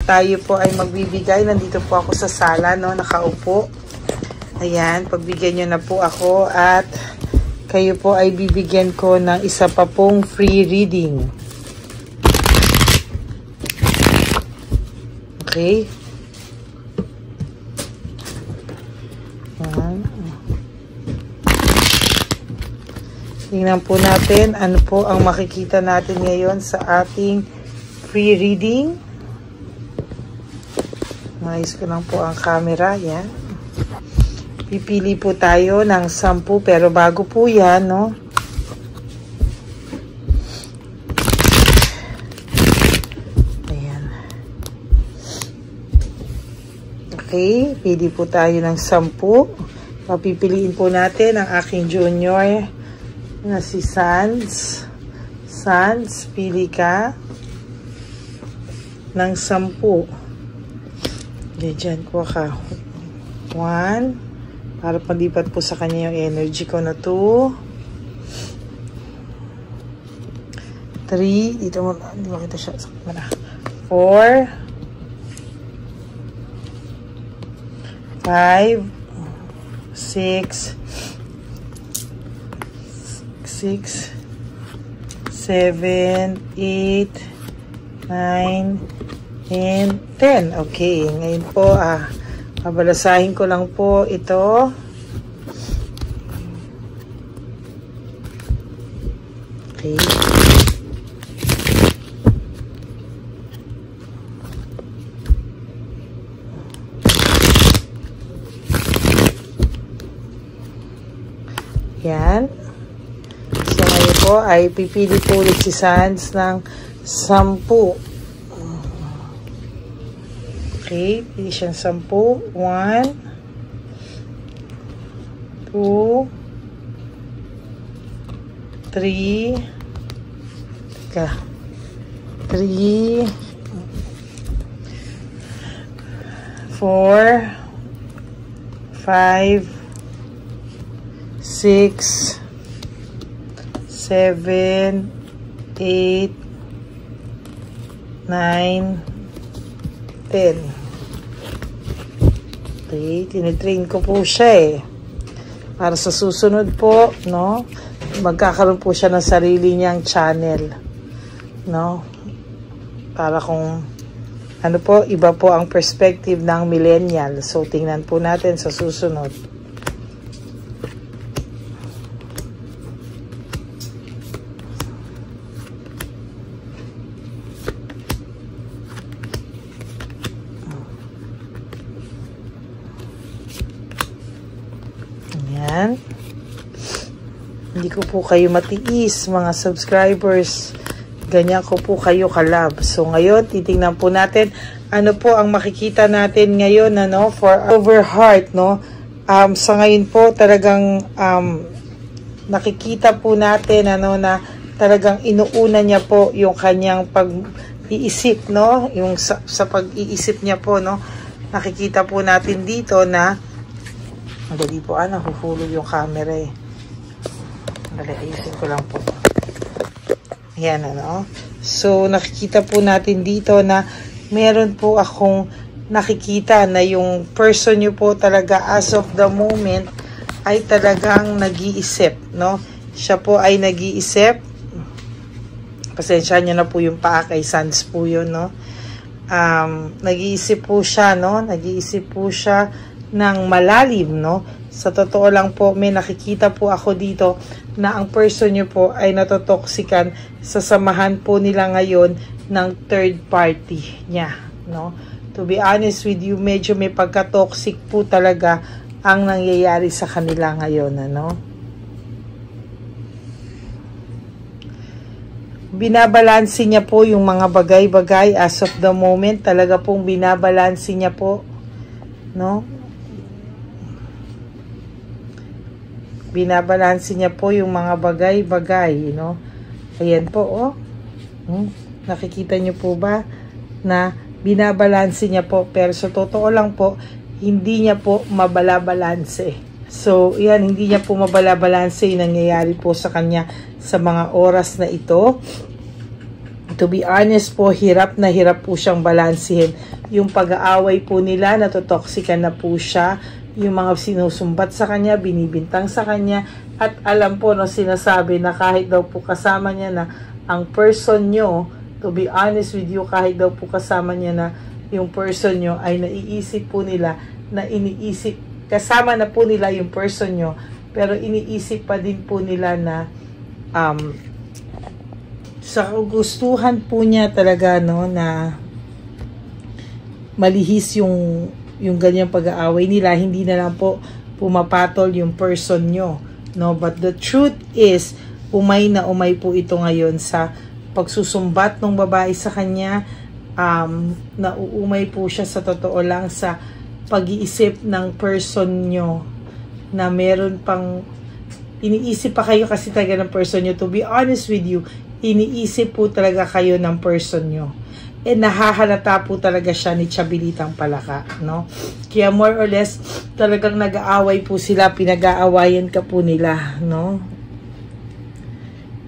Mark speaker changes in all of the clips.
Speaker 1: tayo po ay magbibigay. Nandito po ako sa sala, no, nakaupo. Ayan, pagbigyan nyo na po ako at kayo po ay bibigyan ko ng isa pa pong free reading. Okay? Ayan. Tingnan po natin ano po ang makikita natin ngayon sa ating free reading. Nice ko lang po ang camera. Yan. Pipili po tayo ng 10 pero bago po yan, no? Ayan. Okay. Pili po tayo ng 10. Papipiliin po natin ang aking junior na si Sans. Sans, pili ka ng 10. Diyan ko ka. 1. Para palipat po sa kanya yung energy ko na 2. 3. Dito mo, hindi makita siya sa camera. 4. 5. 6. 6, 7, 8, 9, and 10. Okay, ngayon po, babalasahin ko lang po ito. Okay. Yan. Ay pipili po ulit si Sans ng 10. Okay, pili siyang 10. 1, 2, 3, teka, 3, 4, 5, 6, 7, 8, 9, 10. Okay, tinitrain ko po siya para sa susunod po, no, magkakaroon po siya ng sarili niyang channel, no, para kung ano po, iba po ang perspective ng millennial. So, tingnan po natin sa susunod. Ayan. Hindi ko po kayo matiis, mga subscribers. Ganyan ko po kayo kalab. So, ngayon, titingnan po natin ano po ang makikita natin ngayon, ano, for over heart, no? Sa ngayon po, talagang nakikita po natin, ano, na talagang inuuna niya po yung kanyang pag-iisip, no? Yung sa pag-iisip niya po, no? Nakikita po natin dito na dali po, nahuhulog yung camera eh. Dali, ayusin ko lang po. Ayan, ano. So, nakikita po natin dito na meron po akong nakikita na yung person nyo po talaga as of the moment ay talagang nag-iisip, no. Siya po ay nag-iisip. Pasensya nyo na po yung paa kay Sans po yun, no. Nag-iisip po siya, no. Nag-iisip po siya ng malalim, no. Sa totoo lang po, may nakikita po ako dito na ang person nyo po ay natotoksikan sa samahan po nila ngayon ng third party niya, no. To be honest with you, medyo may pagka-toxic po talaga ang nangyayari sa kanila ngayon, ano. Binabalansi niya po yung mga bagay-bagay as of the moment, talaga pong binabalansi niya po, no. Binabalansi niya po yung mga bagay-bagay, no? Ayan po, oh. Nakikita niyo po ba na binabalansi niya po? Pero sa totoo lang po, hindi niya po mabalabalanse. So, yan, hindi niya po mabalabalanse yung nangyayari po sa kanya sa mga oras na ito. To be honest po, hirap na hirap po siyang balansehin. Yung pag-aaway po nila, natotoxican na po siya. Yung mga sinusumbat sa kanya, binibintang sa kanya. At alam po, no, sinasabi na kahit daw po kasama niya na ang person nyo, to be honest with you, kahit daw po kasama niya na yung person nyo, ay naiisip po nila na iniisip, kasama na po nila yung person nyo, pero iniisip pa din po nila na sa gustuhan po niya talaga, no, na malihis yung ganyang pag-aaway nila, hindi na lang po pumapatol yung person nyo, no. But the truth is, umay na umay po ito ngayon sa pagsusumbat ng babae sa kanya. Nauumay po siya sa totoo lang sa pag-iisip ng person nyo na meron pang iniisip pa kayo kasi talaga ng person nyo. To be honest with you, iniisip po talaga kayo ng person nyo. And nahahalata po talaga siya ni Chabilitang Palaka, no? Kaya more or less, talagang nag-aaway po sila, pinag-aawayan ka po nila, no?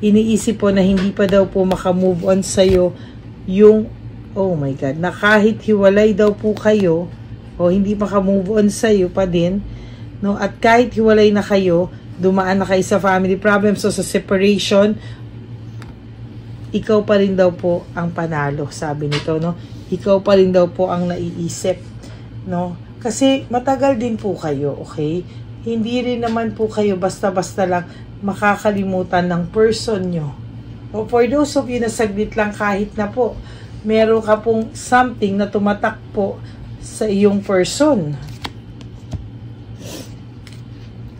Speaker 1: Iniisip po na hindi pa daw po makamove on sa'yo yung, oh my God, na kahit hiwalay daw po kayo, o hindi makamove on sa'yo pa din, no? At kahit hiwalay na kayo, dumaan na kayo sa family problems o sa separation, ikaw pa rin daw po ang panalo, sabi nito, no? Ikaw pa rin daw po ang naiisip, no? Kasi matagal din po kayo, okay? Hindi rin naman po kayo basta-basta lang makakalimutan ng person nyo. O for those of you na saglit lang kahit na po, meron ka pong something na tumatak po sa iyong person.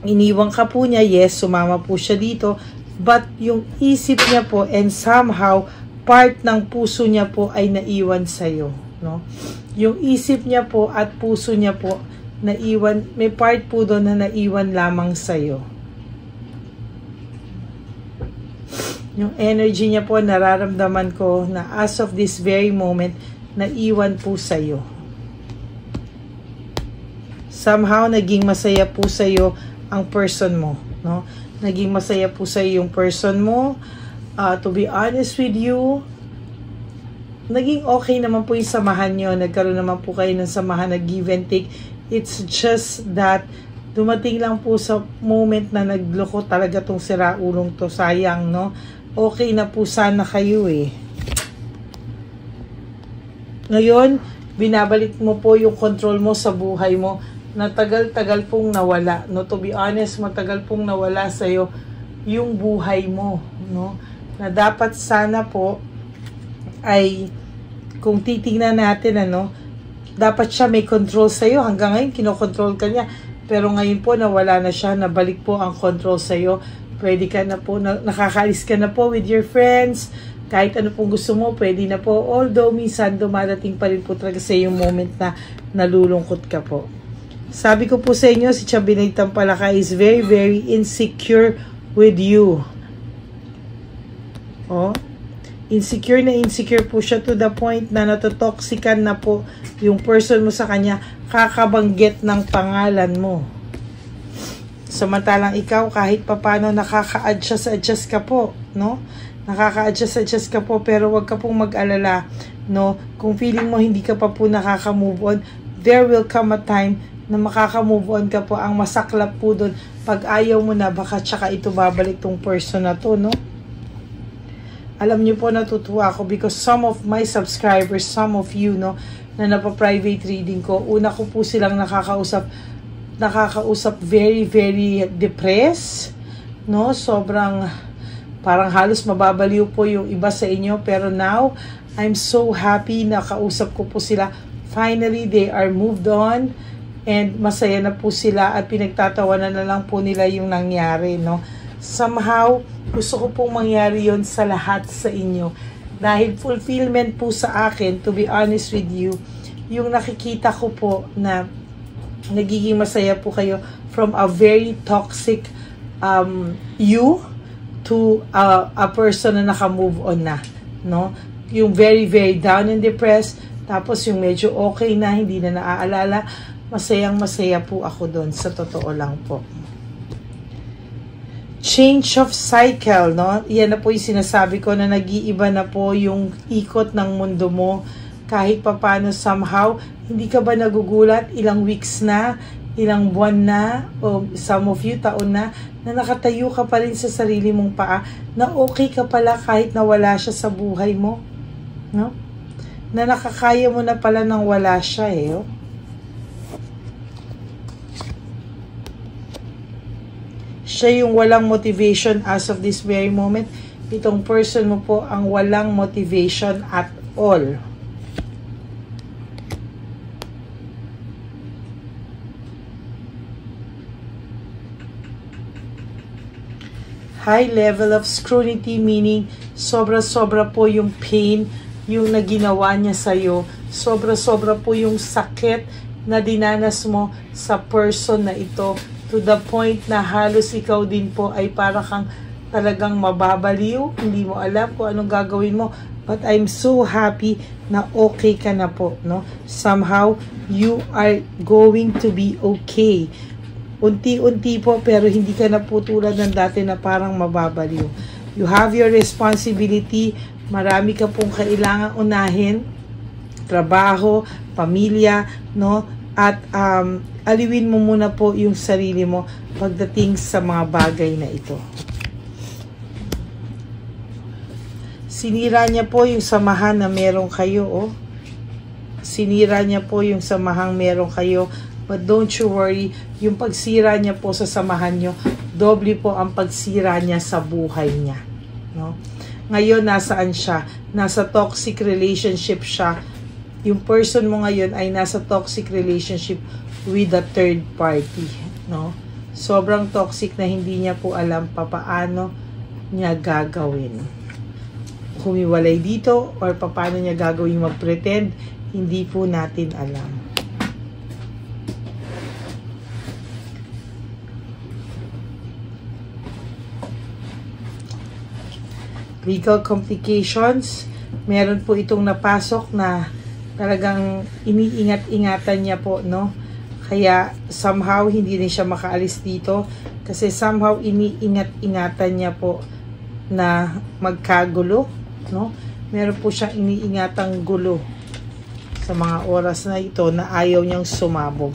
Speaker 1: Iniwan ka po niya, yes, sumama po siya dito, but yung isip niya po and somehow part ng puso niya po ay naiwan sa'yo, no? Yung isip niya po at puso niya po naiwan, may part po doon na naiwan lamang sa'yo. Yung energy niya po, nararamdaman ko na as of this very moment, naiwan po sa'yo. Somehow, naging masaya po sa'yo ang person mo, no? Naging masaya po sa'yo yung person mo. To be honest with you, naging okay naman po yung samahan nyo. Nagkaroon naman po kayo ng samahan na give and take. It's just that dumating lang po sa moment na nagloko talaga tong siraulong to. Sayang, no? Okay na po sana kayo eh. Ngayon, binabalik mo po yung control mo sa buhay mo na tagal-tagal pong nawala, no? To be honest, matagal pong nawala sa'yo yung buhay mo, no? Na dapat sana po ay, kung titingnan natin, ano, dapat siya may control sa'yo. Hanggang ngayon, kinokontrol ka niya. Pero ngayon po, nawala na siya, nabalik po ang control sa'yo. Pwede ka na po, nakakaalis ka na po with your friends. Kahit ano pong gusto mo, pwede na po. Although, minsan, dumadating pa rin po talaga sa yung moment na nalulungkot ka po. Sabi ko po sa inyo, si Chabilitang Palaka is very, very insecure with you. Oh, insecure na insecure po siya to the point na natotoxican na po yung person mo sa kanya, kakabanggit ng pangalan mo. Samantalang ikaw, kahit papano nakaka-adjust ka po, no? Nakaka-adjust ka po, pero wag ka pong mag-alala, no? Kung feeling mo hindi ka pa po nakaka-move on, there will come a time na makaka-move on ka po. Ang masaklap po doon, pag ayaw mo na, baka tsaka ito babalik tong person na to, no? Alam niyo po, natutuwa ako because some of my subscribers, some of you, no, na napa-private reading ko, una ko po silang nakakausap very, very depressed, no? Sobrang, parang halos mababaliw po yung iba sa inyo, pero now, I'm so happy na kausap ko po sila. Finally, they are moved on, and masaya na po sila at pinagtatawanan na lang po nila yung nangyari, no? Somehow, gusto ko pong mangyari yon sa lahat sa inyo. Dahil fulfillment po sa akin, to be honest with you, yung nakikita ko po na nagiging masaya po kayo from a very toxic you to a person na naka-move on na, no? Yung very, very down and depressed, tapos yung medyo okay na, hindi na naaalala, masayang masaya po ako doon, sa totoo lang po. change of cycle, no? Yan na po yung sinasabi ko na nag-iiba na po yung ikot ng mundo mo. Kahit papano somehow, hindi ka ba nagugulat ilang weeks na, ilang buwan na, o some of you taon na nakatayo ka pa rin sa sarili mong paa, na okay ka pala kahit nawala siya sa buhay mo, no? Na nakakaya mo na pala nang wala siya, eh, oh. Siya yung walang motivation as of this very moment. Itong person mo po ang walang motivation at all. High level of scrutiny, meaning sobra-sobra po yung pain yung naginawa niya sa'yo. Sobra-sobra po yung sakit na dinanas mo sa person na ito. To the point na halos ikaw din po ay para kang talagang mababaliw. Hindi mo alam kung anong gagawin mo. But I'm so happy na okay ka na po, no? Somehow, you are going to be okay. Unti-unti po, pero hindi ka na po tulad ng dati na parang mababaliw. You have your responsibility. Marami ka pong kailangan unahin. Trabaho, pamilya, no? At aliwin mo muna po yung sarili mo pagdating sa mga bagay na ito. Sinira niya po yung samahan na meron kayo, oh. Sinira niya po yung samahang meron kayo. But don't you worry, yung pagsira niya po sa samahan niyo, doble po ang pagsira niya sa buhay niya, no? Ngayon, nasaan siya? Nasa toxic relationship siya. Yung person mo ngayon ay nasa toxic relationship with a third party, no? Sobrang toxic na hindi niya po alam paano niya gagawin. Humiwalay dito or paano niya gagawin mag-pretend, hindi po natin alam. Legal complications, meron po itong napasok na talagang iniingat-ingatan niya po, no? Kaya somehow hindi rin siya makaalis dito kasi somehow iniingat-ingatan niya po na magkagulo, no? Meron po siyang iniingatang gulo sa mga oras na ito na ayaw niyang sumabog,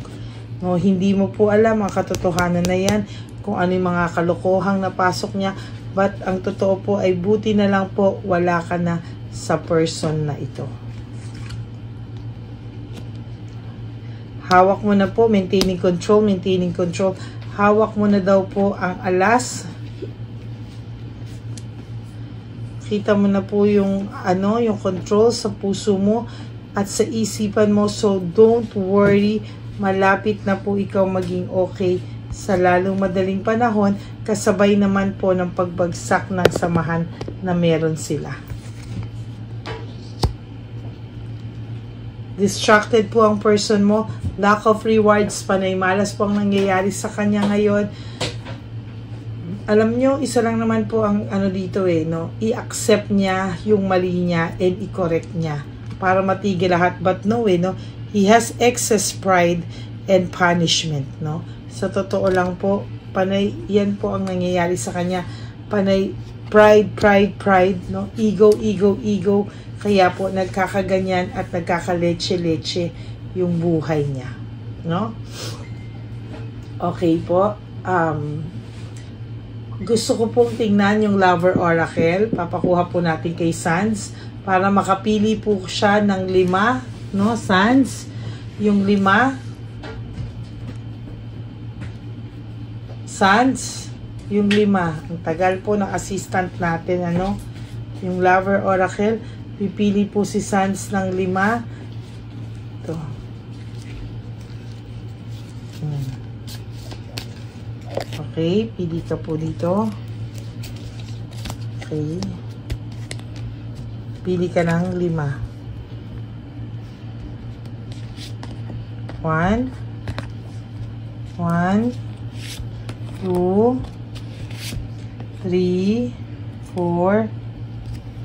Speaker 1: no? Hindi mo po alam ang katotohanan na yan, kung ano yung mga kalokohang napasok niya, but ang totoo po ay buti na lang po wala ka na sa person na ito. Hawak mo na po, maintaining control, maintaining control. Hawak mo na daw po ang alas. Kita mo na po yung yung control sa puso mo at sa isipan mo. So don't worry, malapit na po ikaw maging okay sa lalong madaling panahon, kasabay naman po ng pagbagsak ng samahan na meron sila. Distracted po ang person mo, lack of rewards, panay malas po ang nangyayari sa kanya ngayon. Alam nyo, isa lang naman po ang dito, no? I-accept niya yung mali niya and i-correct niya para matigil lahat. But no, no? He has excess pride and punishment, no? Sa totoo lang po, panay yan po ang nangyayari sa kanya. Panay pride, no? Ego. Kaya po nagkakaganyan at nagkakaleche-leche yung buhay niya, no? Okay po. Gusto ko pong tingnan yung Lover Oracle. Papakuha po natin kay Sans para makapili po siya ng 5, no? Sans, yung 5. Sans, yung 5. Ang tagal po ng assistant natin, ano? Yung Lover Oracle. Pipili po si Sans ng 5. Ito. Okay, pili ka po dito. Okay. Pili ka ng 5. 1, 2, 3, 4,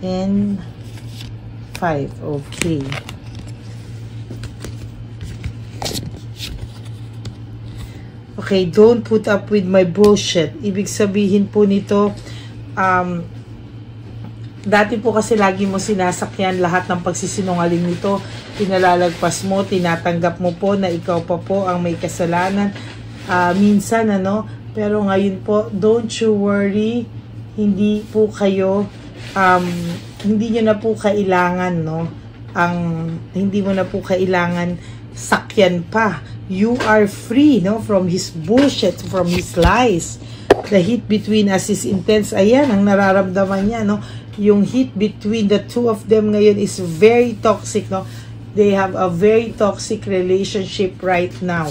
Speaker 1: and 5. Okay. Okay, don't put up with my bullshit. Ibig sabihin po nito, dati po kasi lagi mo sinasakyan lahat ng pagsisinungaling nito. Pinalalagpas mo, tinatanggap mo po na ikaw pa po ang may kasalanan. Minsan, pero ngayon po, don't you worry, hindi po kayo, hindi nyo na po kailangan, hindi mo na po kailangan sakyan pa. You are free, from his bullshit, from his lies. The heat between us is intense. Ayan, ang nararamdaman niya, yung heat between the two of them ngayon is very toxic, They have a very toxic relationship right now.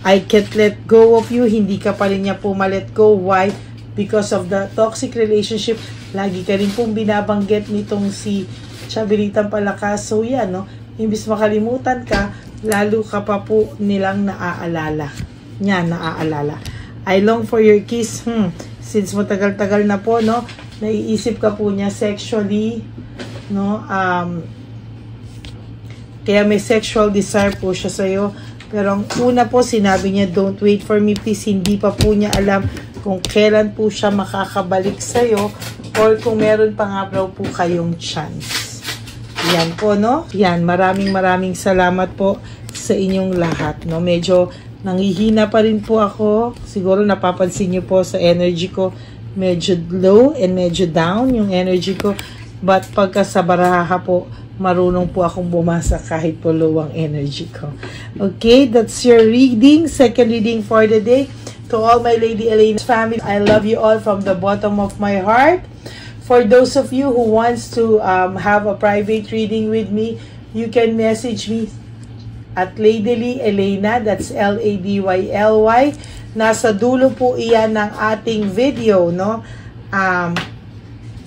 Speaker 1: I can't let go of you. Hindi ka pa rin niya po ma-let go. Why? Because of the toxic relationship. Lagi ka rin pong binabanggit nitong si Chabelitang Palakas. So yan, imbis makalimutan ka, lalo ka pa po nilang naaalala. Yan, naaalala. I long for your kiss. Since matagal-tagal na po, naiisip ka po niya sexually, kaya may sexual desire po siya sa'yo. Pero ang una po, sinabi niya, don't wait for me, please. Hindi pa po niya alam kung kailan po siya makakabalik sa'yo or kung meron pa nga po kayong chance. Yan po, Yan, maraming salamat po sa inyong lahat, Medyo nanghihina pa rin po ako. Siguro napapansin niyo po sa energy ko. Medyo low and medyo down yung energy ko. But pagka sa baraha po, marunong po akong bumasa kahit po low ang energy ko. Okay, that's your reading. Second reading for the day. To all my Lady Elaine's family, I love you all from the bottom of my heart. For those of you who wants to have a private reading with me, you can message me at Ladyly Elena, that's Ladyly. Nasa dulo po iyan ng ating video,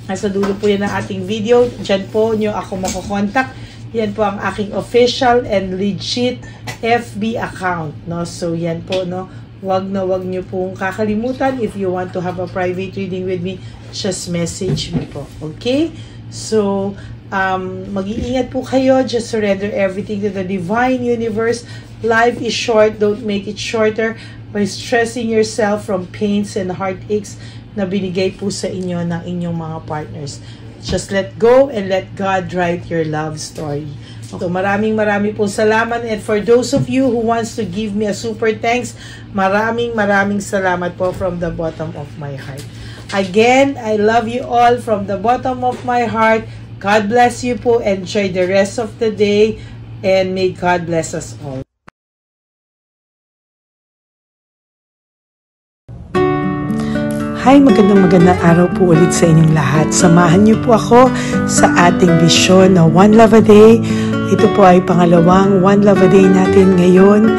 Speaker 1: nasa dulo po yan ng ating video. Diyan po nyo ako makukontak. Yan po ang aking official and legit FB account, So yan po, wag nyo pong kakalimutan. If you want to have a private reading with me, just message me po. Okay? So, mag-iingat po kayo. Just surrender everything to the divine universe. Life is short. Don't make it shorter by stressing yourself from pains and heartaches na binigay po sa inyo ng inyong mga partners. Just let go and let God write your love story. So, maraming po salamat. And for those of you who wants to give me a super thanks, maraming salamat po from the bottom of my heart. Again, I love you all from the bottom of my heart. God bless you po. Enjoy the rest of the day. And may God bless us all. Hi, magandang araw po ulit sa inyong lahat. Samahan niyo po ako sa ating vision na One Love a Day. Ito po ay pangalawang One Love a Day natin ngayon.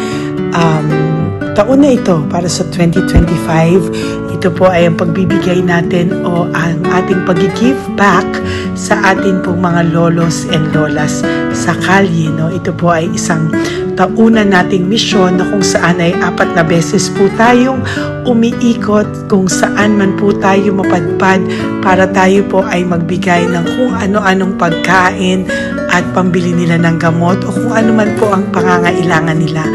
Speaker 1: Taon na ito para sa 2025. Ito po ay ang pagbibigay natin o ang ating pag-give back sa atin pong mga lolos and lolas sa kalye. Ito po ay isang taunan nating misyon na kung saan ay 4 na beses po tayong umiikot kung saan man po tayo mapadpad para tayo po ay magbigay ng kung ano-anong pagkain at pambili nila ng gamot o kung ano man po ang pangangailangan nila.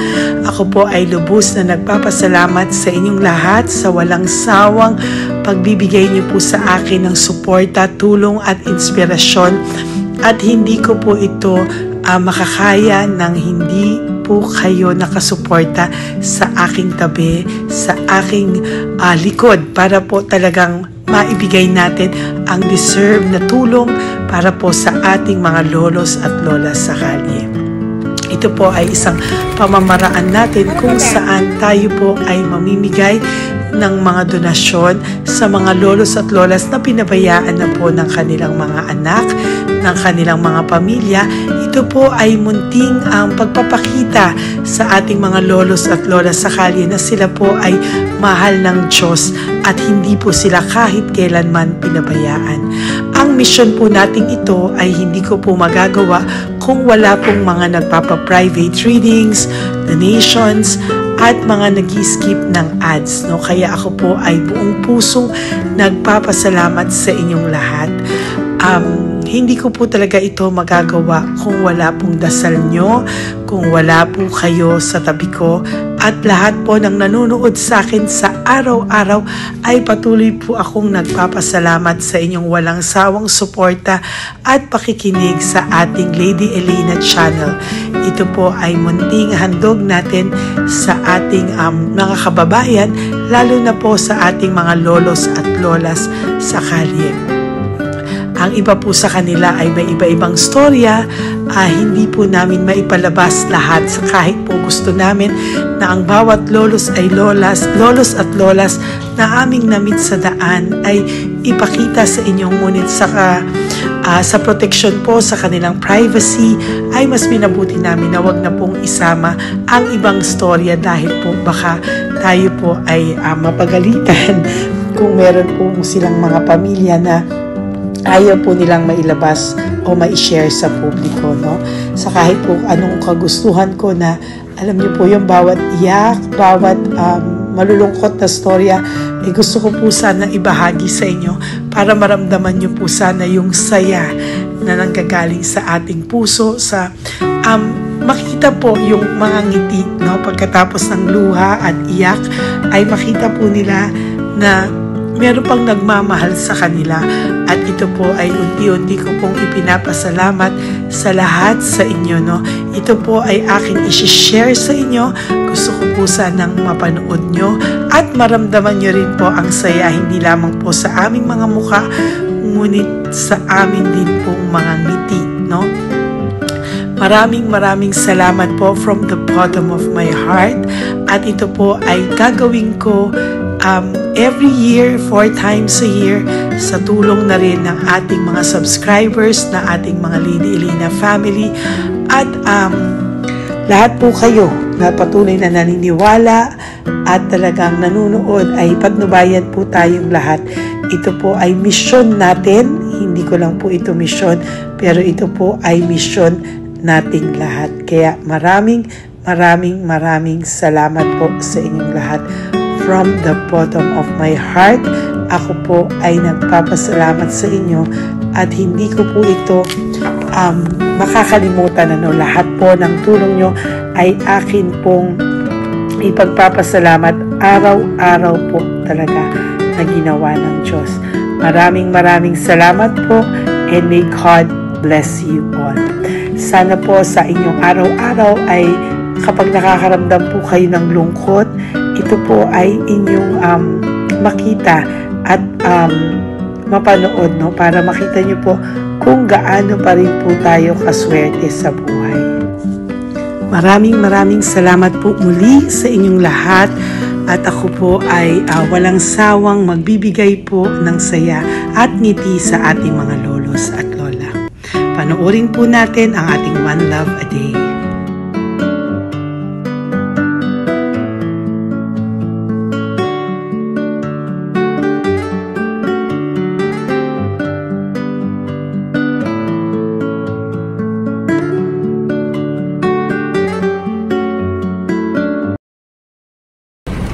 Speaker 1: Ako po ay lubos na nagpapasalamat sa inyong lahat sa walang sawang pagbibigay niyo po sa akin ng suporta, tulong at inspirasyon at hindi ko po ito makakaya ng hindi po kayo nakasuporta sa aking tabi, sa aking likod para po talagang maibigay natin ang deserve na tulong para po sa ating mga lolos at lolas sa kalye. Ito po ay isang pamamaraan natin kung saan tayo po ay mamimigay ng mga donasyon sa mga lolos at lolas na pinabayaan na po ng kanilang mga anak, ng kanilang mga pamilya. Ito po ay munting ang pagpapakita sa ating mga lolos at lolas sa kalye na sila po ay mahal ng Diyos at hindi po sila kahit kailanman pinabayaan. Ang mission po nating ito ay hindi ko po magagawa kung wala pong mga nagpapa-private readings, donations, at mga nag-skip ng ads. Kaya ako po ay buong pusong nagpapasalamat sa inyong lahat. hindi ko po talaga ito magagawa kung wala pong dasal nyo, kung wala po kayo sa tabi ko, at lahat po ng nanonood sa akin sa araw-araw ay patuloy po akong nagpapasalamat sa inyong walang sawang suporta at pakikinig sa ating Lady Elena channel. Ito po ay munting handog natin sa ating mga kababayan, lalo na po sa ating mga lolos at lolas sa kalye. Ang iba po sa kanila ay may iba-ibang storya, hindi po namin maipalabas lahat kahit po gusto namin na ang bawat lolos at lolas na aming namit sa daan ay ipakita sa inyong, ngunit sa protection po sa kanilang privacy ay mas minabuti namin na wag na pong isama ang ibang storya dahil po baka tayo po ay mapagalitan kung meron po silang mga pamilya na ayaw po nilang mailabas o ma-share sa publiko, no? Sa kahit po anong kagustuhan ko na, alam niyo po yung bawat iyak, bawat malulungkot na storya, gusto ko po sana ibahagi sa inyo para maramdaman niyo po sana yung saya na nanggagaling sa ating puso, sa makita po yung mga ngiti, no? Pagkatapos ng luha at iyak ay makita po nila na meron pang nagmamahal sa kanila, at ito po ay unti-unti ko pong ipinapasalamat sa lahat sa inyo, no? Ito po ay aking i-share sa inyo. Gusto ko po sanang mapanood nyo at maramdaman nyo rin po ang saya, hindi lamang po sa aming mga mukha, ngunit sa amin din pong mga ngiti, no? Maraming salamat po from the bottom of my heart, at ito po ay gagawin ko every year, 4 times a year, sa tulong na rin ng ating mga subscribers, na ating mga Lady Elena family, at lahat po kayo na patuloy na naniniwala at talagang nanonood, ay patnubayan po tayong lahat. Ito po ay mission natin, hindi ko lang po ito mission, pero ito po ay mission nating lahat. Kaya maraming salamat po sa inyong lahat. From the bottom of my heart, ako po ay nagpapasalamat sa inyo, at hindi ko po ito makakalimutan. Lahat po ng tulong nyo ay akin pong ipagpapasalamat araw-araw po talaga na ginawa ng Diyos. Maraming salamat po, and may God bless you all. Sana po sa inyong araw-araw ay kapag nakakaramdam po kayo ng lungkot, ito po ay inyong makita at mapanood, no? Para makita nyo po kung gaano pa rin po tayo kaswerte sa buhay. Maraming salamat po muli sa inyong lahat, at ako po ay walang sawang magbibigay po ng saya at ngiti sa ating mga lolos at lola. Panoorin po natin ang ating One Love a Day.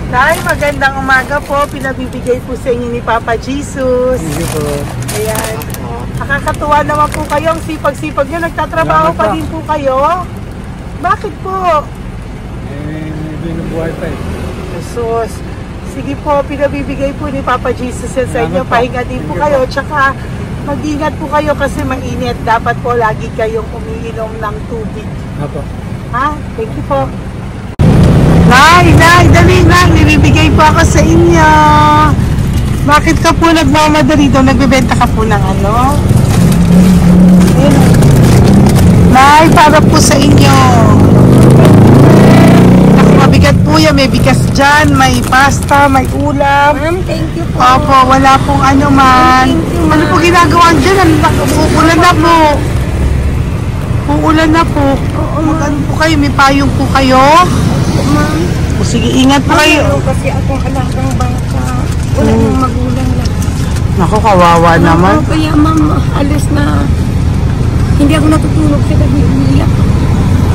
Speaker 1: Tay, magandang umaga po. Pinabibigay po sa inyo ni Papa Jesus.
Speaker 2: Thank you po.
Speaker 1: Ayan. Nakakatuwa naman po kayo. Ang sipag-sipag nyo. Nagtatrabaho pa din po kayo. Bakit po?
Speaker 2: May binubuhay pa eh.
Speaker 1: Jesus. Sige po, pinabibigay po ni Papa Jesus yan sa inyo. Pahinga din po kayo. Tsaka mag-ingat po kayo kasi mainit. Dapat po lagi kayong umiinom ng tubig.
Speaker 2: Apo.
Speaker 1: Ha? Thank you po. Nay, dali na. Nilibigay po ako sa inyo. Bakit ka po nagmamadali doon? Nagbebenta ka po ng ano? Ayun. Nay, para po sa inyo. Kasi mabigat po yan. May bigas dyan, may pasta, may ulam.
Speaker 3: Ma'am, thank you po.
Speaker 1: Opo, wala pong ano man. Ano po ginagawa dyan? Uulan na po. Uulan na po. Mag-ano po kayo? May payong po kayo?
Speaker 3: Ma'am.
Speaker 1: O sige, ingat po kayo.
Speaker 3: Kasi akong alagang bangka. Wala nang magulang lang.
Speaker 1: Naku, kawawa naman.
Speaker 3: Kaya ma'am, alis na. Hindi ako natutulog sa gabi. Umiyak.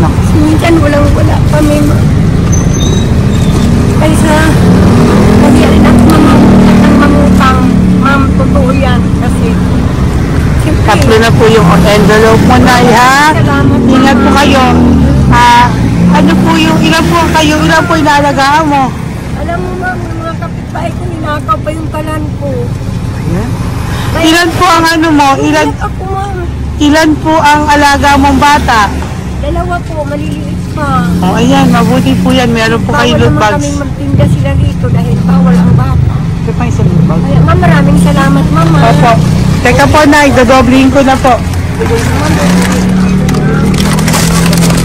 Speaker 3: Kasi minsan wala kami ma'am. Kaysa nagyari na ako mangutang. Ma'am, totoo yan. Kasi
Speaker 1: Tatlo na po yung envelope mo, Nay, ha?
Speaker 3: Salamat,
Speaker 1: Ingat po
Speaker 3: Mama.
Speaker 1: kayo. Ano po yung, ilan po kayo, ilan po inalagaan mo?
Speaker 3: Alam mo, ma'am, yung mga kapitbahay ko, ninakaw pa yung kalan ko.
Speaker 1: Ayan. Ilan po ang ano mo?
Speaker 3: Ilan ako, ma'am?
Speaker 1: Ilan po ang alaga mong bata?
Speaker 3: Dalawa po, maliliit pa.
Speaker 1: Oh, ayan, mabuti po yan. Meron po kayo loot
Speaker 3: Bawal naman
Speaker 1: bags.
Speaker 3: kami magtinda sila rito dahil bawal ang bata.
Speaker 1: Ito pa yung sa loot bag.
Speaker 3: Kaya, ma'am, maraming salamat, mama.
Speaker 1: Opo. Teka po, Nay, dodoblihin ko na po.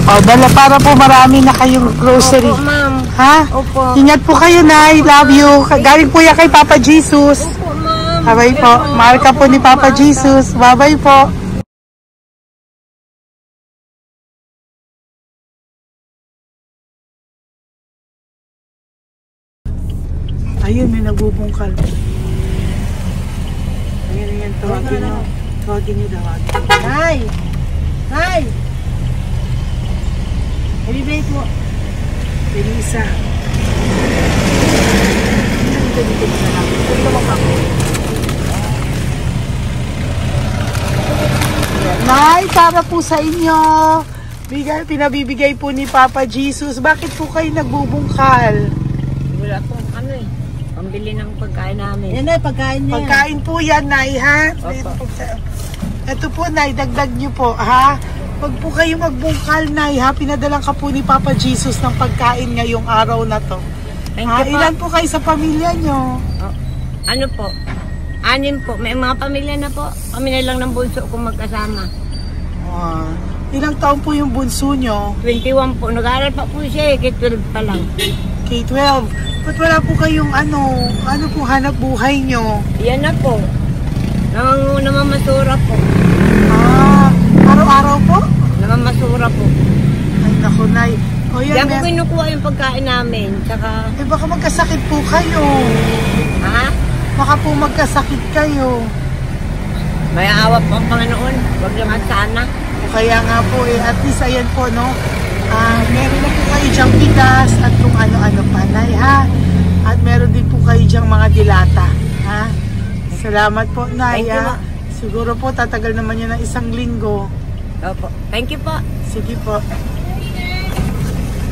Speaker 1: O, dala para po marami na kayong grocery.
Speaker 3: Opo, ma'am.
Speaker 1: Ha?
Speaker 3: Opo.
Speaker 1: Ingat po kayo, Nay. Love you. Galing po yan kay Papa Jesus.
Speaker 3: Opo, ma'am.
Speaker 1: Bye-bye po. Mahal ka po ni Papa Jesus. Bye-bye po. Ayun, may nagbubungkal. Ayan, ayan. Tawagin nyo. Tawagin nyo, tawagin. Nay! Nay! Ibibigay po. Elisa. Nay, para po sa inyo. Pinabibigay po ni Papa Jesus. Bakit po kayo nagbubungkal?
Speaker 3: Wala po, ano eh. Pambili ng pagkain namin.
Speaker 4: Yan ay pagkain niya.
Speaker 1: Pagkain po yan, Nay, ha?
Speaker 3: Opo.
Speaker 1: Ito po, Nay, dagdag nyo po, ha? Pag po kayo magbungkal, Nay, ha? Pinadalang ka po ni Papa Jesus ng pagkain ngayong araw na to.
Speaker 3: Thank
Speaker 1: Ha?
Speaker 3: you po.
Speaker 1: Ilan po kayo sa pamilya nyo?
Speaker 3: Oh, ano po? 6 po. May mga pamilya na po. Kami na lang ng bunso kung magkasama.
Speaker 1: Ilang taon po yung bunso nyo?
Speaker 3: 21 po. Nag-aaral pa po siya eh. K-12 pa lang.
Speaker 1: K-12. Ba't wala po kayong ano po hanap buhay nyo?
Speaker 3: Yan na po. Namamasura po.
Speaker 1: Araw-araw po?
Speaker 3: Namamasura po.
Speaker 1: Ay, naku, Nay. O yan,
Speaker 3: Diyan ko kinukuha yung pagkain namin. Tsaka,
Speaker 1: baka magkasakit po kayo.
Speaker 3: ha?
Speaker 1: Baka po magkasakit kayo.
Speaker 3: May awa po ang Panginoon. Huwag naman sana.
Speaker 1: O kaya nga po, at least ayan po, no? Meron na po kayo dyang bigas at kung ano-ano pa, Nay, ha? At meron din po kayo dyang mga dilata, ha? Salamat po, Nay,
Speaker 3: Thank you,
Speaker 1: ha?
Speaker 3: Ma.
Speaker 1: Siguro po, tatagal naman yan ng 1 linggo.
Speaker 3: Opo. Thank you po.
Speaker 1: Sige po.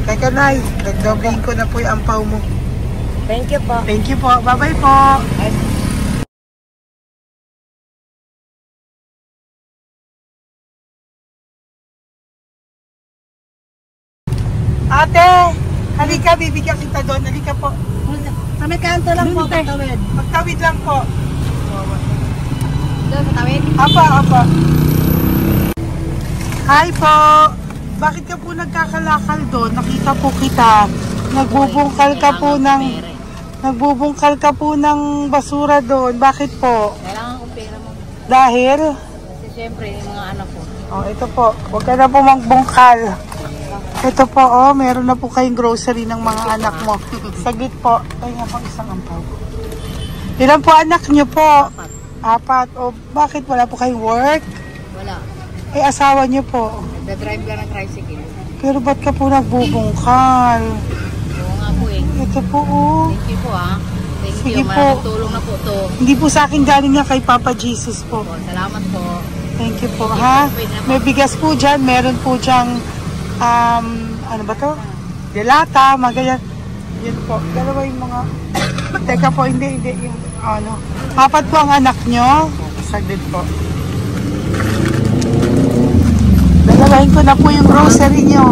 Speaker 1: Teka, Nay, nagdobling ko na po yung ampaw mo.
Speaker 3: Thank you po.
Speaker 1: Thank you po. Bye-bye po. Ate, halika, bibigyan kita doon. Halika po.
Speaker 4: Sa may kanto lang po,
Speaker 1: Doon, te.
Speaker 4: patawid.
Speaker 1: Magtawid lang po.
Speaker 4: Doon, patawid.
Speaker 1: Apa. Hi po. Bakit ka po nagkakalakal doon? Nakita po kita. Nagbubungkal ka po ng basura doon. Bakit po?
Speaker 4: Kailangan kong pera mo.
Speaker 1: Dahil?
Speaker 4: Kasi syempre, yung mga anak ko.
Speaker 1: Oh, ito po. Huwag ka na po magbungkal. Ito po, oh, meron na po kayong grocery ng mga anak mo. Saglit po. Ay nga pang isang ampaw. Ilan po anak niyo po? 4. O, bakit wala po kayong work?
Speaker 4: Wala.
Speaker 1: Eh, asawa niyo po.
Speaker 4: Nagda-drive lang ng tricycle.
Speaker 1: Pero ba't ka po nagbubungkal?
Speaker 4: Oo nga po eh.
Speaker 1: Ito po, oh.
Speaker 4: Thank you po ah. Thank
Speaker 1: Sige
Speaker 4: you.
Speaker 1: po.
Speaker 4: Maraming tulong na po to.
Speaker 1: Hindi po sa akin galing nga kay Papa Jesus po.
Speaker 4: Po, salamat po.
Speaker 1: Thank you po, ha? May bigas po dyan. Meron po dyang, ano ba to? Delata, magayan. Yan po. Dalawa yung mga... Teka po, hindi. Yung, 4 po ang anak nyo. Saglit po. Dalawahin ko na po yung grocery nyo.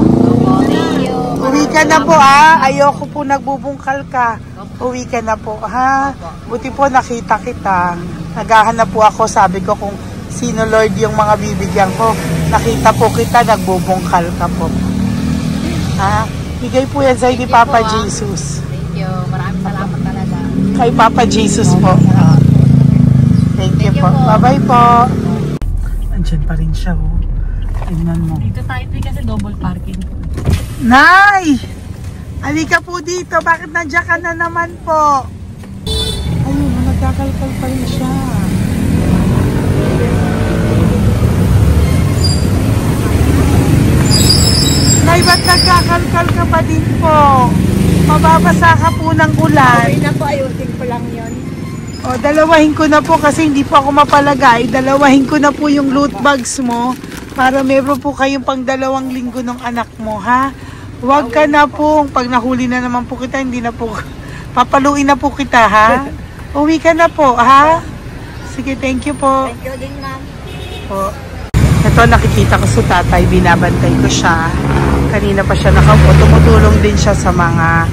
Speaker 4: Thank you.
Speaker 1: Uwi ka na po, ha? Ayoko po nagbubungkal ka. Uwi ka na po, ha? Buti po nakita kita. Naghahanap po ako, sabi ko kung sino Lord yung mga bibigyan ko. Nakita po kita, nagbubungkal ka po. Ha? Bigay po yan sa'yo ni Papa Jesus.
Speaker 4: Thank you. Maraming salamat talaga.
Speaker 1: Kay Papa Jesus po. Thank you po. Bye-bye po. Andyan pa rin siya, oh. Tingnan mo.
Speaker 4: Dito tayo kasi double parking.
Speaker 1: Nay! Halika po dito. Bakit nandiyan ka na naman po? Ayun, nagkakalkal pa rin siya. Nay, ba't nagkakalkal ka pa din po? Mababasa ka po ng ulan.
Speaker 3: Okay na po. Ayusin ko lang yun.
Speaker 1: O, dalawahin ko na po kasi hindi po ako mapalagay. Dalawahin ko na po yung loot bags mo para meron po kayong pang 2 linggo ng anak mo, ha? Huwag ka na po. Pag nahuli na naman po kita, hindi na po, papaluin na po kita, ha? Uwi ka na po, ha? Sige, thank you po.
Speaker 3: Thank you din, ma'am.
Speaker 1: Po. Ito, nakikita ko sa tatay, binabantay ko siya. Kanina pa siya nakaupo. Tumutulong din siya sa mga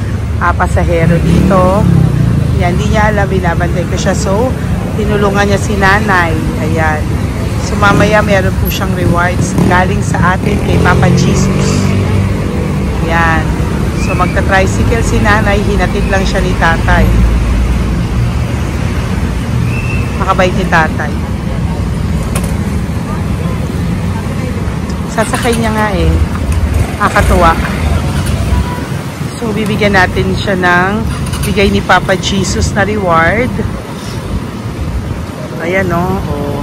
Speaker 1: pasahero dito. Yan, hindi niya alam, binabantay ko siya. So, tinulungan niya si nanay. Ayan. So, mamaya meron po siyang rewards galing sa atin kay Papa Jesus. Ayan. So, magta-tricycle si nanay. Hinatid lang siya ni tatay. Makabait ni tatay. Sasakay niya nga eh. Nakakatuwa. So, bibigyan natin siya ng bigay ni Papa Jesus na reward. Ayan, no? O,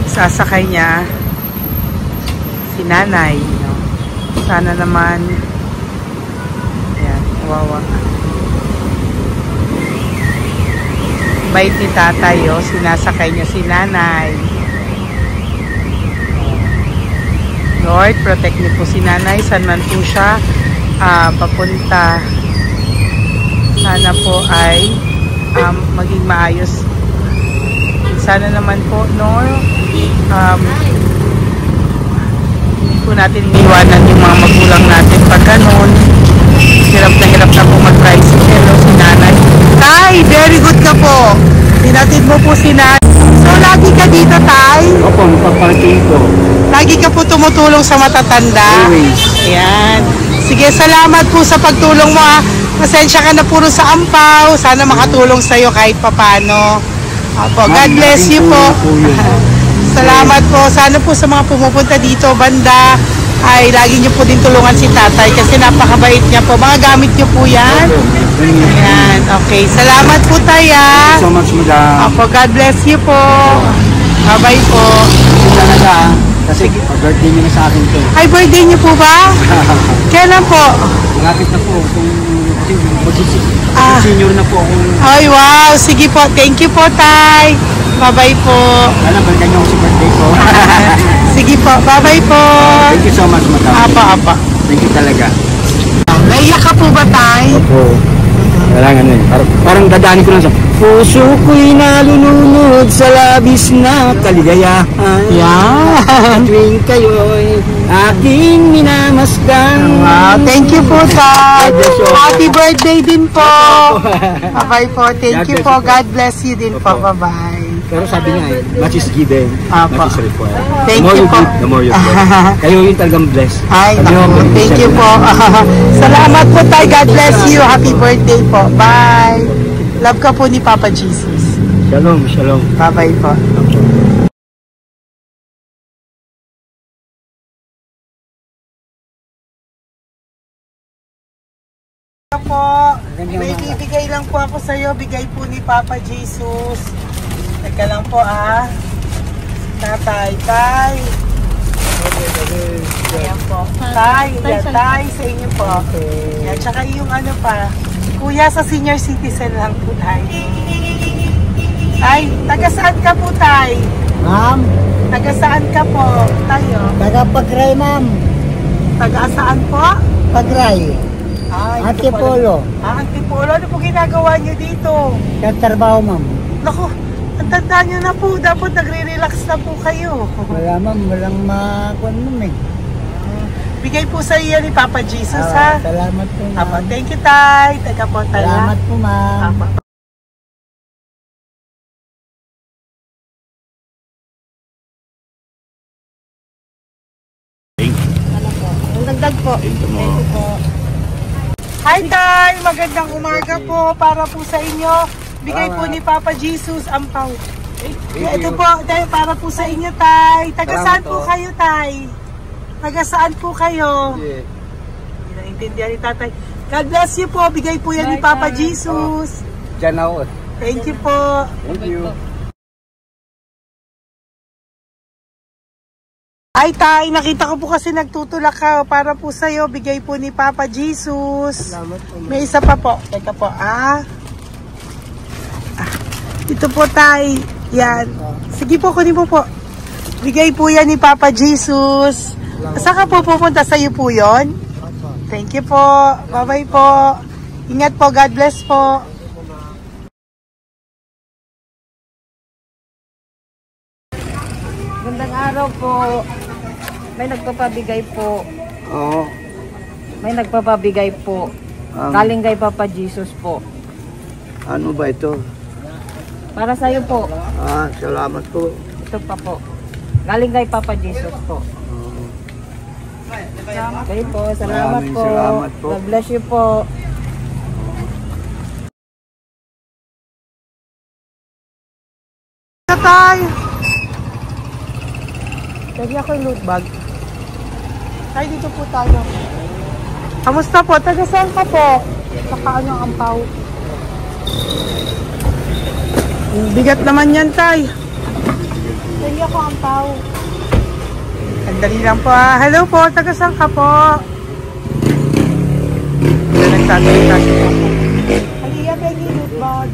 Speaker 1: sasakay niya si nanay. No? Sana naman. Ayan, wawa. Bait ni tatay, oh. Sinasakay niya si nanay. Lord, protect niyo po si nanay. Saan man po siya papunta. Sana po ay maging maayos. Sana naman po, no, hindi po natin iniwanan yung mga magulang natin pag ganun. Hirap na po mag-tricycle, no, si nanay. Tay, very good ka po. Tinatid mo po si nanay. So, lagi ka dito, Tay?
Speaker 2: Opo, magpaparking ko.
Speaker 1: Lagi ka po tumutulong sa matatanda?
Speaker 2: Always.
Speaker 1: Ayan. Sige, salamat po sa pagtulong mo, ha. Pasensya ka na puro sa ampaw. Sana makatulong sa'yo kahit papano. Opo, God bless you po. Salamat po. Sana po sa mga pumupunta dito, banda, ay lagi niyo po din tulungan si tatay kasi napakabait niya po. Mga gamit niyo po yan. Ayan, okay. Salamat po, Taya.
Speaker 2: So much, madam.
Speaker 1: Opo, God bless you po. Bye-bye po.
Speaker 2: Talaga, kasi birthday niyo na sa akin to.
Speaker 1: Ay, birthday niyo po ba? Kailan po?
Speaker 2: Malapit na po. Senior na po ako.
Speaker 1: Ay, wow. Sige po. Thank you po, Tay. Bye-bye po.
Speaker 2: Alam, balikan niyo ako sa birthday ko.
Speaker 1: Sige po. Bye-bye po.
Speaker 2: Thank you so much, madam.
Speaker 1: Apa.
Speaker 2: Thank you talaga.
Speaker 1: Naiyak ka po ba, Tay?
Speaker 2: Opo. Kailangan na eh. Parang dadaanin ko lang sa puso ko'y nalulunod sa labis na kaligayahan.
Speaker 1: Yan.
Speaker 2: Tuwing kayo'y aking minamasdan.
Speaker 1: Wow, thank you po, Tay. Happy birthday din po. Bye-bye po. Thank you po. God bless you din po. Bye-bye.
Speaker 2: Pero sabi niya eh, much is given,
Speaker 1: Apo.
Speaker 2: much is required.
Speaker 1: Thank
Speaker 2: The more
Speaker 1: you
Speaker 2: you
Speaker 1: po.
Speaker 2: give, the more you get. Kayo yung talagang blessed.
Speaker 1: Ay,
Speaker 2: Sabi
Speaker 1: naku.
Speaker 2: mo,
Speaker 1: Thank you po. Salamat po, Tay. God bless you. Happy birthday po. Bye. Love ka po ni Papa Jesus.
Speaker 2: Shalom, shalom.
Speaker 1: Bye-bye po. Po, may bibigay lang po ako sa iyo, bigay po ni Papa Jesus. Teka lang po, Tatay, Tay. Ayan po. Tay, yan, Tay, sa inyo po. Yan, tsaka yung ano pa, Kuya, sa senior citizen lang po, Tay. Tay, taga saan ka po, Tay?
Speaker 5: Ma'am,
Speaker 1: Taga saan ka po, Tayo?
Speaker 5: taga Pagray, ma'am.
Speaker 1: Taga saan po?
Speaker 5: Pagray.
Speaker 1: Ay,
Speaker 5: Antipolo.
Speaker 1: Antipolo, ano po ginagawa niyo dito?
Speaker 5: Nagtrabaho, ma'am.
Speaker 1: Naku, ang tanda nyo na po. Dapat nagre-relax na po kayo.
Speaker 5: Wala, ma'am. Walang makuan, ma'am eh.
Speaker 1: Bigay po sa iyo ni Papa Jesus, ha?
Speaker 5: Salamat po,
Speaker 1: Apo,
Speaker 5: ma'am.
Speaker 1: thank you, Tay. Taga po, Tay.
Speaker 5: Salamat po, ma'am.
Speaker 1: Apo. Ang dagdag po. Thank you po. Hi, Tay! Magandang umaga po para po sa inyo. Bigay po ni Papa Jesus ang pau. Ito po, Tay, para po sa inyo, Tay. Taga saan po kayo, Tay? Taga saan po kayo? Hindi naintindihan ni Tatay. God bless you po. Bigay po yan ni Papa Jesus.
Speaker 2: Diyan ako.
Speaker 1: Thank you po.
Speaker 2: Thank you.
Speaker 1: Ay, Tay, nakita ko po kasi nagtutulak ka para po sa'yo. Bigay po ni Papa Jesus.
Speaker 5: Salamat po, ma'am.
Speaker 1: May isa pa po. Teka po, Ito po tay. Yan. Sige po, kunin mo po. Bigay po yan ni Papa Jesus. Saan ka po pupunta? Sa'yo po yun? Thank you po. Bye-bye po. Ingat po. God bless po.
Speaker 3: Gandang araw po. May nagpapabigay po.
Speaker 2: Oo.
Speaker 3: May nagpapabigay po. Galing kay Papa Jesus po.
Speaker 2: Ano ba ito?
Speaker 3: Para sa'yo po.
Speaker 2: Salamat po.
Speaker 3: Ito pa po. Galing kay Papa Jesus po. Okay po. Salamat
Speaker 2: Maraming
Speaker 3: po.
Speaker 2: salamat po.
Speaker 3: God bless you po.
Speaker 1: Tay! Lagi ako yung loot bag. Tay, dito po tayo. Kamusta po? Taga saan ka po? Saka ano ang ampaw? Bigat naman yan, Tay. Lagi ako ang ampaw. Sandali lang po. Hello po, taga saan ka po? Nagsasalita siya po. Halika, Peggy, loot bag.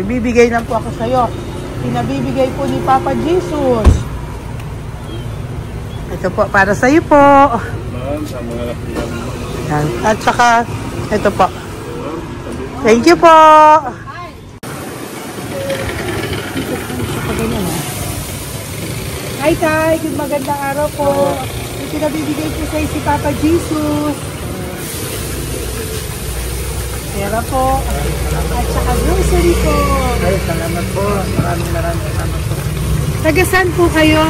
Speaker 1: Bibigay lang po ako sa'yo. Pinabibigay po ni Papa Jesus. Ito po, para sa'yo po. Yan. At saka, ito po. Thank you po. Hi, Tay. Good magandang araw po. May pinabibigay po sa'yo si Papa Jesus. Pera po. At saka grocery po.
Speaker 5: Ay, salamat po. Maraming salamat po.
Speaker 1: Taga saan po kayo?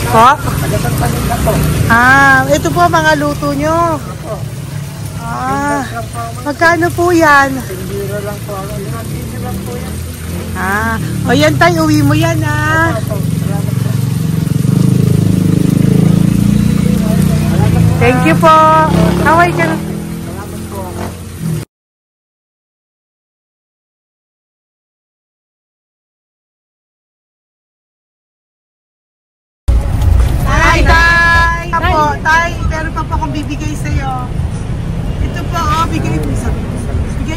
Speaker 1: Po?
Speaker 5: Pagkakapagpanin na po.
Speaker 1: Ito po mga luto nyo. Magkano po yan?
Speaker 5: Biro lang po. Biro lang po yan.
Speaker 1: O yan tayo, uwi mo yan Thank you po. Kaway ka na. Tay, meron pa po akong bibigay sa'yo. Ito po, bigay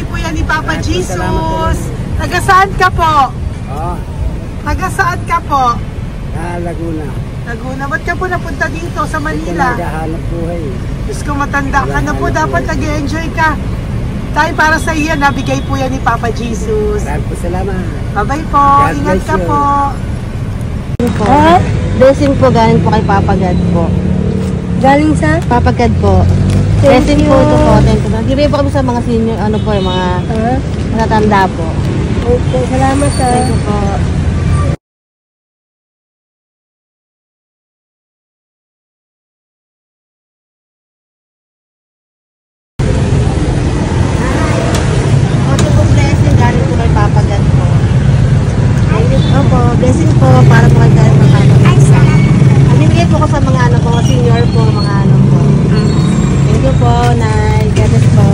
Speaker 1: po yan ni Papa Jesus. Taga saan ka po? Taga saan ka po?
Speaker 5: Laguna.
Speaker 1: Laguna. Ba't ka po napunta dito sa Manila?
Speaker 5: Naghahanap buhay.
Speaker 1: Diyos ko, matanda ka na po. Dapat nag-enjoy ka. Tay, para sa iyo, nabigay po yan ni Papa Jesus.
Speaker 5: Maraming po salamat.
Speaker 1: Bye-bye po.
Speaker 5: God
Speaker 1: Ingat
Speaker 5: bless
Speaker 1: ka
Speaker 5: you.
Speaker 1: po.
Speaker 3: Blessing po galing po kay Papa God po. Galing sa? Papa God po. Blessing po ito po. Thank you. Nagibigay po kami sa mga senior, ano po, yung mga matatanda po. Okay, salamat sa. Thank you po. Ito po blessing galing po kay Papa God po. Opo, blessing po para po kay galing po kay Papa God. Bibigay po ko sa mga ano po, senior po, mga ano po. Thank you po, Nay. God bless po.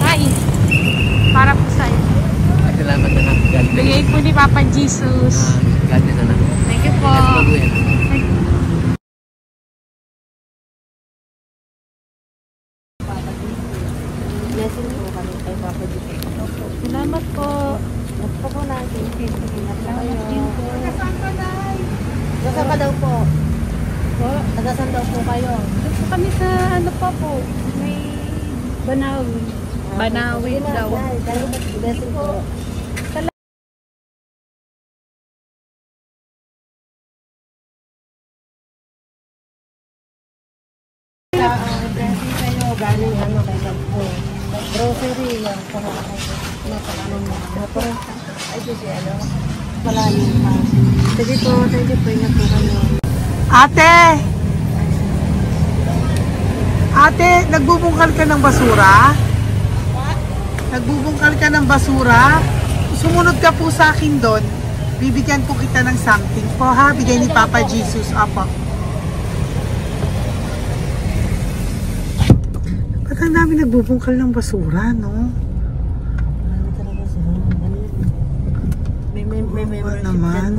Speaker 4: Ay, para po sa'yo.
Speaker 5: Salamat na lang.
Speaker 4: Bigay po ni Papa Jesus.
Speaker 5: God bless na.
Speaker 4: Thank you po.
Speaker 3: Blessing po kami kay Papa Jesus.
Speaker 4: Salamat po.
Speaker 3: At po po natin.
Speaker 4: Salamat din po.
Speaker 3: Nasaan ka daw po? Nagasan daw po kayo?
Speaker 4: Doon po kami sa ano pa po. May Banawi. Banawi daw.
Speaker 3: Blessing po. Blessing kayo. Galing ano kay God po. Grocery yan. Napakano mo. Ay, kasi ano. Malalim pa. Sige po. Thank you po. Ingat po kayo.
Speaker 1: Ate! Ate, nagbubungkal ka ng basura? Nagbubungkal ka ng basura? Sumunod ka po sa akin doon. Bibigyan po kita ng something po ha. Bigay ni Papa Jesus. Apo. Ba't ang dami nagbubungkal ng basura, no?
Speaker 3: Marami talaga may
Speaker 1: Oo
Speaker 3: membership
Speaker 1: naman.
Speaker 3: dyan.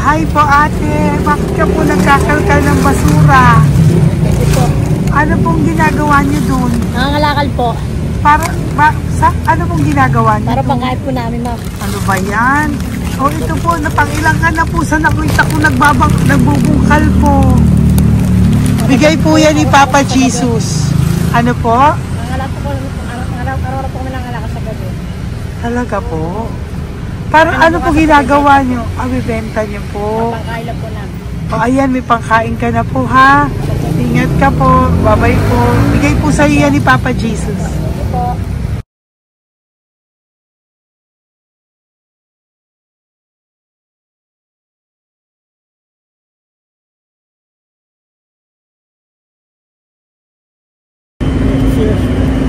Speaker 1: Hi po ate, bakit ka po nagkakalkal ng basura?
Speaker 3: Kasi po,
Speaker 1: Ano pong ginagawa niyo dun?
Speaker 3: nangangalakal po.
Speaker 1: Ano pong ginagawa niyo?
Speaker 3: Para pangkain po namin, ma'am.
Speaker 1: Ano ba yan? O ito po, napangilang ka na po sa nakita ko nagbubungkal po. Bigay po yan ni Papa Jesus. Ano po?
Speaker 3: Nangangalakal po araw-araw po kami nangangalakal sa gabi.
Speaker 1: Talaga po? Para ano po ginagawa niyo? Bibenta niyo po.
Speaker 3: Pangkain lang po namin.
Speaker 1: O ayan, may pangkain ka na po ha. Ingat ka po. Bye-bye po. Bigay po sa iyo yan ni Papa Jesus.
Speaker 3: Ito po.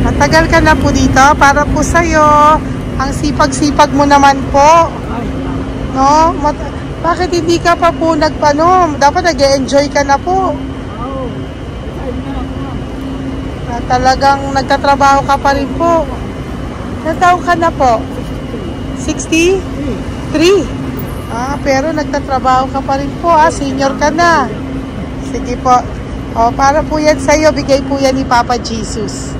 Speaker 1: Matagal ka na po dito para po sa'yo. Ang sipag-sipag mo naman po. No? Bakit hindi ka pa po nagpanom? Dapat nag-e-enjoy ka na po. Na talagang nagtatrabaho ka pa rin po. Ilang taon ka na po? 63? Pero nagtatrabaho ka pa rin po. Senior ka na. Sige po. Para po yan sa'yo. Bigay po yan ni Papa Jesus.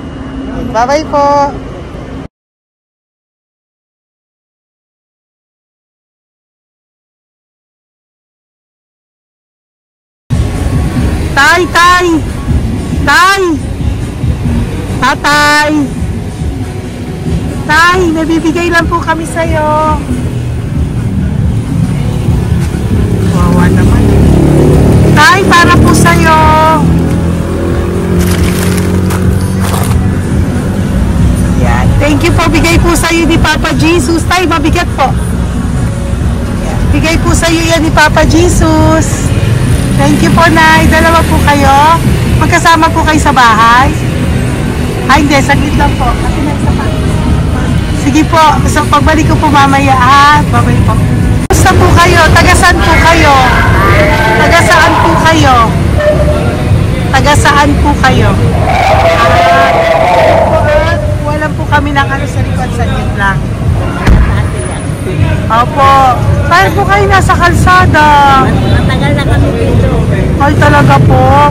Speaker 1: Bye-bye po. Tay! Tatay! Tay, may bibigay lang po kami sa'yo. Wawa naman. Tay, para po sa'yo. Yan. Thank you po. Bigay po sa'yo ni Papa Jesus. Tay, mabigat po. Yan. Bigay po sa'yo yan ni Papa Jesus. Thank you po, Nay. Dalawa po kayo. Magkasama po kayo sa bahay. Hindi. Saglit lang po. Kasi nasa pa. Sige po. So, pagbalik ko po mamaya. Bye-bye po. Basta po kayo? Taga-saan po kayo? Taga-saan po kayo? Taga-saan po kayo? Wala po kami ng sa likod. Saglit lang. Opo. Paano po kayo nasa kalsada?
Speaker 3: Matagal na kami dito.
Speaker 1: Ay, talaga po.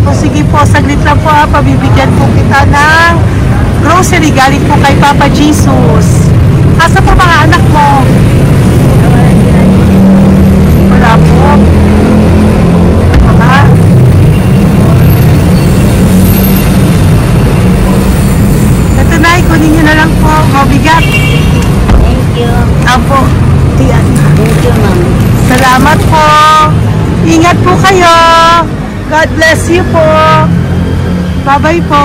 Speaker 1: O sige po, saglit lang po pabibigyan po kita ng grocery galing po kay Papa Jesus. Asa po mga anak mo? Wala po. Ito na, kunin nyo na lang po. Mabigat.
Speaker 3: Thank you.
Speaker 1: Apo. Iyan.
Speaker 3: Thank you, ma'am.
Speaker 1: Salamat po. Ingat po kayo. God bless you po. Bye-bye po.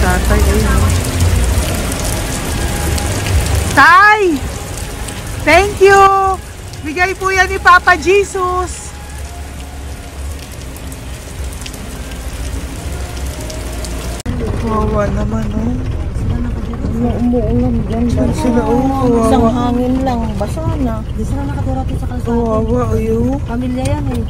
Speaker 1: Tatay, Tay! Thank you! Bigay po yan ni Papa Jesus. Wawa naman,
Speaker 3: Umuulan dyan.
Speaker 1: Saan sila,
Speaker 3: Isang
Speaker 1: wawa.
Speaker 3: hangin lang. Basa na. Di sila nakatira dito sa kalsada.
Speaker 1: Wawa,
Speaker 3: Pamilya yan eh.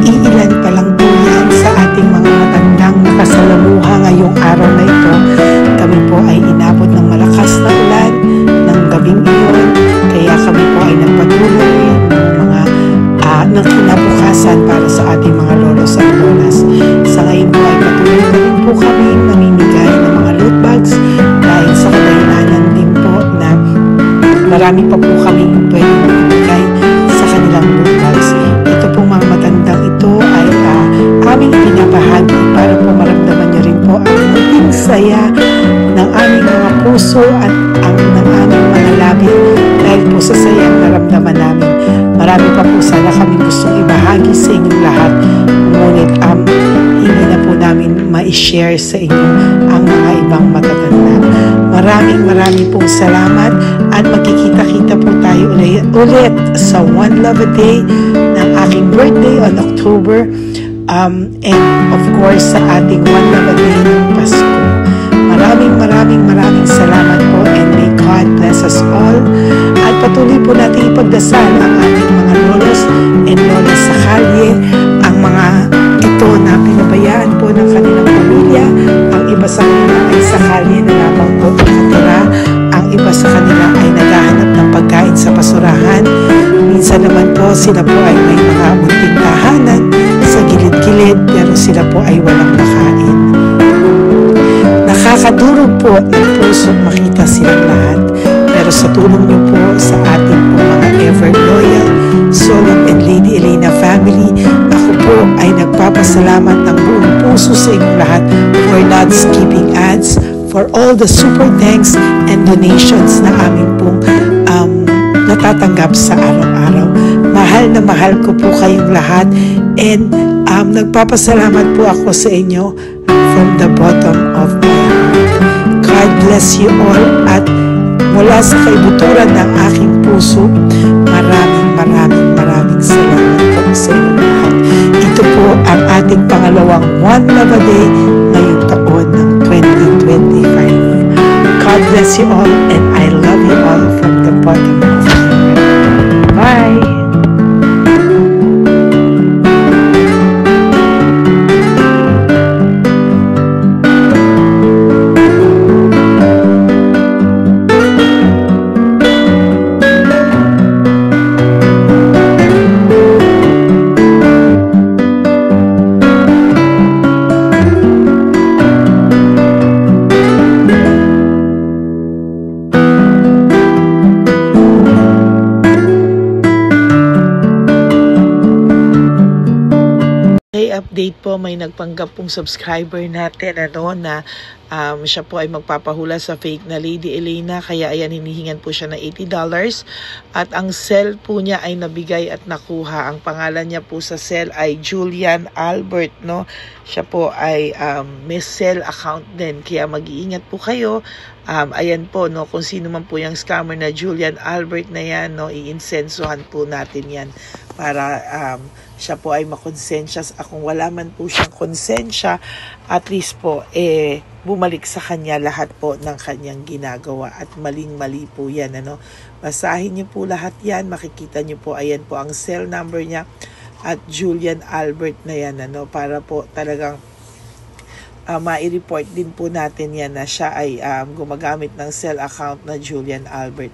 Speaker 1: Iilan pa lang po yan sa ating mga matandang nakasalamuha ngayong araw na ito. Kami po ay inabot ng malakas na ulan ng gabing iyon. Kaya kami po ay nagpatuloy ng kinabukasan para sa ating mga lolos at lolas. Sa ngayon po ay patuloy na rin po kami namimigay ng mga loot bags dahil sa kadahilanan din po na marami pa po kami pwedeng ibigay sa kanilang loot bags. Ito pong mga matandang ito ay aming pinabahagi para po maramdaman nyo rin po ang muling saya ng aming mga puso at ng aming mga labi dahil po sa sayang naramdaman namin. Marami pa po sana kami gustong ibahagi sa inyong lahat, ngunit hindi na po namin ma-share sa inyo ang mga ibang matatanda. Maraming pong salamat at magkikita-kita po tayo ulit sa One Love a Day ng aking birthday on October and of course sa ating One Love a Day ng Pasko. Maraming salamat po and may God bless us all. At patuloy po natin ipagdasal ang ating mga lolos and lolas sa kalye, ang mga ito na pinabayaan po ng kanilang pamilya. Ang iba sa kanila ay sa kalye na lamang po nakatira. Ang iba sa kanila ay naghahanap ng pagkain sa basurahan. Minsan naman po sila po ay may mga munting tahanan sa gilid-gilid pero sila po ay walang makain. Nakakadurog po ng puso makita silang lahat. Pero sa tulong niyo po sa ating po mga ever loyal Solom and Lady Elena family, ako po ay nagpapasalamat ng buong puso sa inyong lahat for not skipping ads, for all the super thanks and donations na amin pong natatanggap sa araw-araw. Mahal ko po kayong lahat and nagpapasalamat po ako sa inyo from the bottom of my heart. God bless you all at mula sa kaibuturan ng aking puso, maraming salamat po sa inyo lahat. Ito po ang ating pangalawang One Love a Day ngayong taon ng 2025. God bless you all and I love you all from the bottom of my heart. Bye! Update po, may nagpanggap pong subscriber natin na siya po ay magpapahula sa fake na Lady Elena, kaya ayan hinihingan po siya ng $80 at ang cell po niya ay nabigay at nakuha. Ang pangalan niya po sa cell ay Julian Albert, no? Siya po ay may cell account din, kaya mag-iingat po kayo. Ayan po, no, kung sino man po yung scammer na Julian Albert na yan, no, iinsensuhan po natin yan para siya po ay makonsensya. Kung wala man po siyang konsensya, at least po bumalik sa kanya lahat po ng kanyang ginagawa at maling-mali po yan, ano. Basahin niyo po lahat yan, makikita niyo po, ayan po ang cell number niya at Julian Albert na yan, ano, para po talagang ma-report din po natin yan na siya ay gumagamit ng cell account na Julian Albert.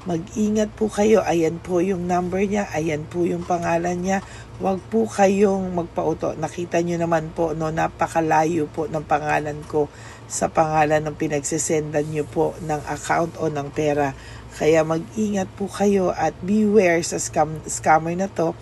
Speaker 1: Mag-ingat po kayo, ayan po yung number niya, ayan po yung pangalan niya. Huwag po kayong magpauto. Nakita nyo naman po, no, napakalayo po ng pangalan ko sa pangalan ng pinagsisendan nyo po ng account o ng pera. Kaya mag-ingat po kayo at beware sa scammer na to.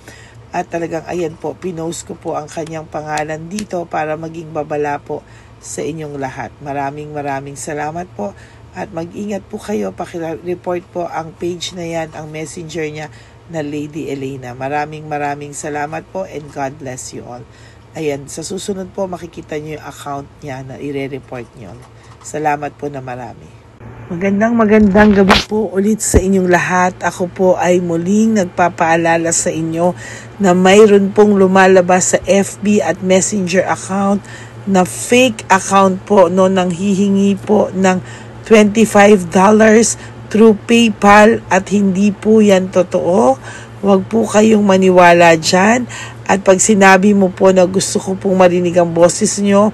Speaker 1: At talagang ayan po, pinost ko po ang kanyang pangalan dito para maging babala po sa inyong lahat. Maraming salamat po. At mag-ingat po kayo, pakireport po ang page na yan, ang messenger niya na Lady Elena. Maraming salamat po and God bless you all. Ayan, sa susunod po makikita niyo yung account niya na i-report niyo. Salamat po na marami. Magandang gabi po ulit sa inyong lahat. Ako po ay muling nagpapaalala sa inyo na mayroon pong lumalabas sa FB at Messenger account na fake account po, no, nang hihingi po ng $25 through PayPal at hindi po yan totoo. Huwag po kayong maniwala dyan. At pag sinabi mo po na gusto ko pong marinig ang boses nyo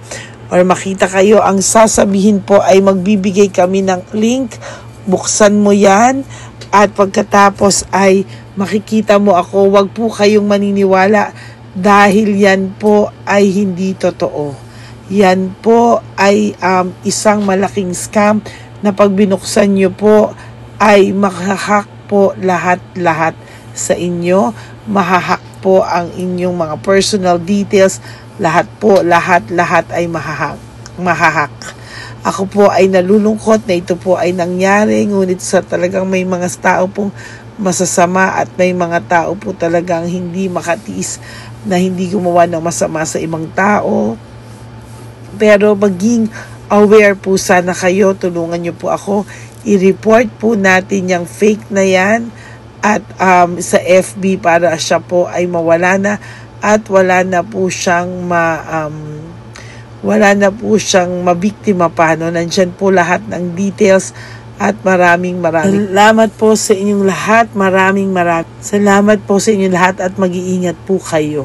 Speaker 1: or makita kayo, ang sasabihin po ay magbibigay kami ng link. Buksan mo yan at pagkatapos ay makikita mo ako. Huwag po kayong maniniwala dahil yan po ay hindi totoo. Yan po ay isang malaking scam na pag binuksan nyo po ay mahahack po lahat sa inyo. Mahahack po ang inyong mga personal details. Lahat ay mahahack. Ako po ay nalulungkot na ito po ay nangyari. Ngunit sa talagang may mga tao pong masasama at may mga tao po talagang hindi makatiis na hindi gumawa ng masama sa ibang tao. Pero maging aware po sana kayo. Tulungan nyo po ako. I-report po natin yung fake na yan at sa FB para siya po ay mawala na at wala na po siyang mabiktima pa. No? Nandyan po lahat ng details at maraming salamat po sa inyong lahat. Maraming salamat po sa inyong lahat at mag-iingat po kayo.